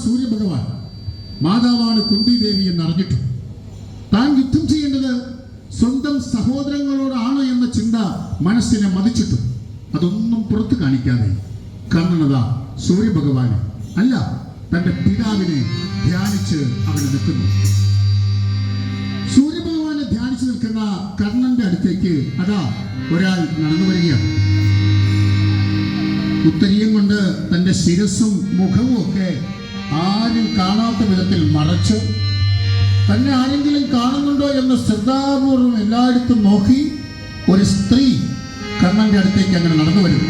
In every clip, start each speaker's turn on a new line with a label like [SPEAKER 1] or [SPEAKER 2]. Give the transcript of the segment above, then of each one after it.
[SPEAKER 1] സൂര്യഭഗവാൻ മാതാവാണ് കുന്തിദേവി എന്നറിഞ്ഞിട്ടും താൻ യുദ്ധം ചെയ്യേണ്ടത് സ്വന്തം സഹോദരങ്ങളോടാണ് എന്ന ചിന്ത മനസ്സിനെ മതിച്ചിട്ടും അതൊന്നും പുറത്തു കാണിക്കാതെ കർണനത സൂര്യഭഗവാന് അല്ല തന്റെ പിതാവിനെ ധ്യാനിച്ച് അവിടെ നിൽക്കുന്നു. സൂര്യഭഗവാനെ ധ്യാനിച്ചു നിൽക്കുന്ന കർണന്റെ അടുത്തേക്ക് അതാ ഒരാൾ നടന്നു വരികയാണ്. ഉത്തരീയം കൊണ്ട് തന്റെ ശിരസും മുഖവും ഒക്കെ ആരും കാണാത്ത വിധത്തിൽ മറച്ച് തന്നെ ആരെങ്കിലും കാണുന്നുണ്ടോ എന്ന് ശ്രദ്ധാപൂർവം എല്ലായിടത്തും നോക്കി ഒരു സ്ത്രീ കർണന്റെ അടുത്തേക്ക് അങ്ങനെ നടന്നു വരുന്നു.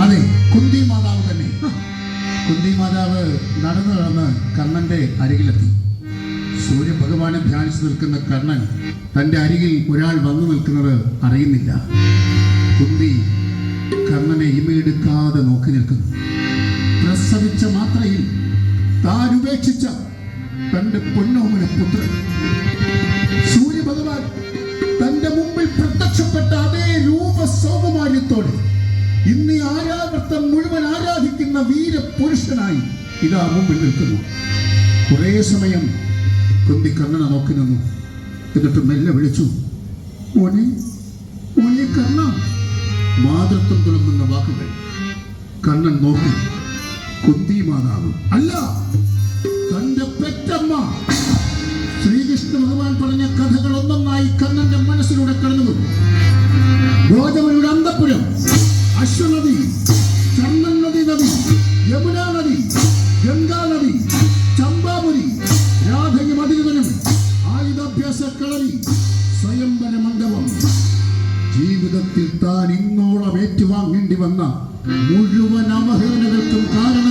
[SPEAKER 1] അതെ, കുന്തി മാതാവ് തന്നെ. കുന്തി മാതാവ് നടന്ന് കർണന്റെ അരികിലെത്തി. സൂര്യഭഗവാനെ ധ്യാനിച്ചു നിൽക്കുന്ന കർണൻ തന്റെ അരികിൽ ഒരാൾ വന്നു നിൽക്കുന്നത് അറിയുന്നില്ല. കുന്തി കർണനെ ഇമയെടുക്കാതെ നോക്കി നിൽക്കുന്നു. പ്രസവിച്ച മാത്രയിൽ താൻ ഉപേക്ഷിച്ച തന്റെ പൊന്നോമന പുത്രൻ സൂര്യഭഗവാൻ തന്റെ മുമ്പിൽ പ്രത്യക്ഷപ്പെട്ട അതേ രൂപസൗകുമാര്യത്തോടെ ഇന്ന് ആരാവർത്തം മുഴുവൻ ആരാധിക്കുന്ന വീരപുരുഷനായി ഇതാ മുമ്പിൽ നിൽക്കുന്നു. കുറേ സമയം കുന്തി കർണനെ നോക്കി നിന്നു. എന്നിട്ട് മെല്ലെ വിളിച്ചു, മോനെ മോനെ കർണ. മാതൃത്വം തുടങ്ങുന്ന വാക്കുകൾ. കർണൻ നോക്കി. കുന്തി മാതാവ് അല്ല, തന്റെ പെറ്റമ്മ. ശ്രീകൃഷ്ണ ഭഗവാൻ പറഞ്ഞ കഥകൾ ഒന്നൊന്നായി കർണന്റെ മനസ്സിലൂടെ കടന്നുപോയി. ഗോതമയുടെ അന്തപുരം, അശ്വനദി, ചന്ദൻ നദി, യമുനാ നദി, ഗംഗാ നദി, ചമ്പാപുരി, രാധയും അതിരുവനും, ആയുധാഭ്യാസ കളരി, സ്വയംവര മണ്ഡപം. ജീവിതത്തിൽ താൻ ഇന്നോളം ഏറ്റുവാങ്ങേണ്ടി വന്ന മുഴുവൻ അവഹേളനങ്ങൾക്കും കാരണം